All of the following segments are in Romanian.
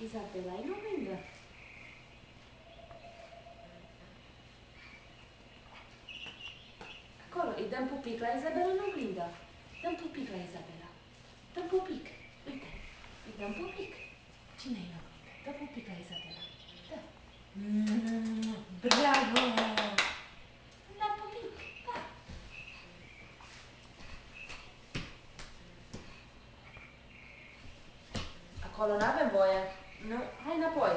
Isabela, ai nu lângă. Acolo, îi dăm pupic la Isabela, nu lângă. Dăm pupic la Isabela. Dăm pupic. Uite, îi dăm pupic. Cine-i nu lângă? Dă pupic la Isabela. Dă. Bravo! Da pupic, da. Acolo n-avem voie. Nu, hai înapoi.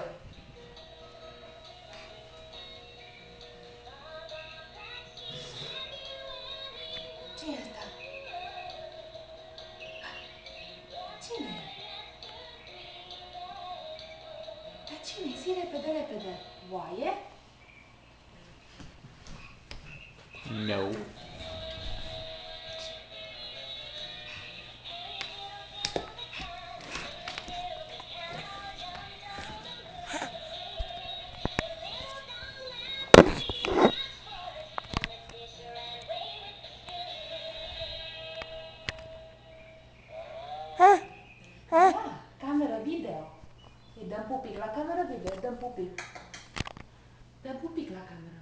Ce e asta? Cine? Dar cine? Zi repede, repede. Oaie? No. Da, cameră video. Îi dăm pupic la cameră video, îi dăm pupic. Dăm pupic la cameră.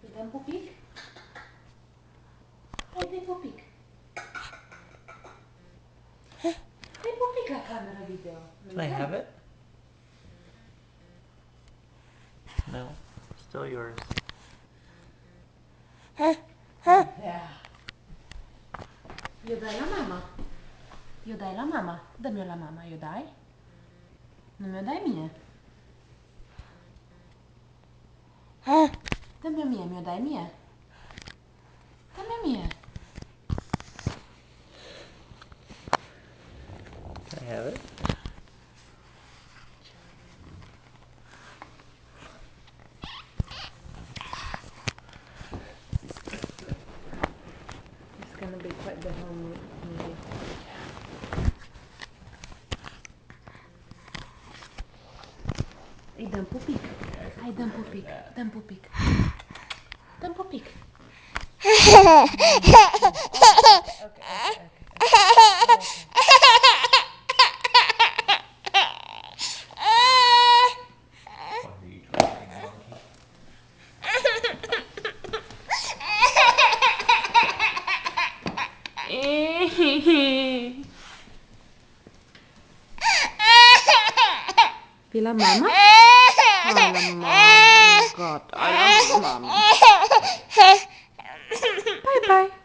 Îi dăm pupic? Hai, dă-i pupic. Dă-i pupic la cameră video. Can I have it? No. Still yours. Da. Eu dai la mama. Eu dai la mama. Dă-mi-o la mama. Eu dai? Nu mi-o dai mie. Dă-mi-o mie. Mi-o dai mie. Dă-mi-o mie. Can I have it? It's gonna be quite the home movie. Îi dăm pupic. Hai, dăm pupic. Dăm pupic. Dăm pupic. Vii la mama? Hai la mama. Gata, hai la mama. Bye bye.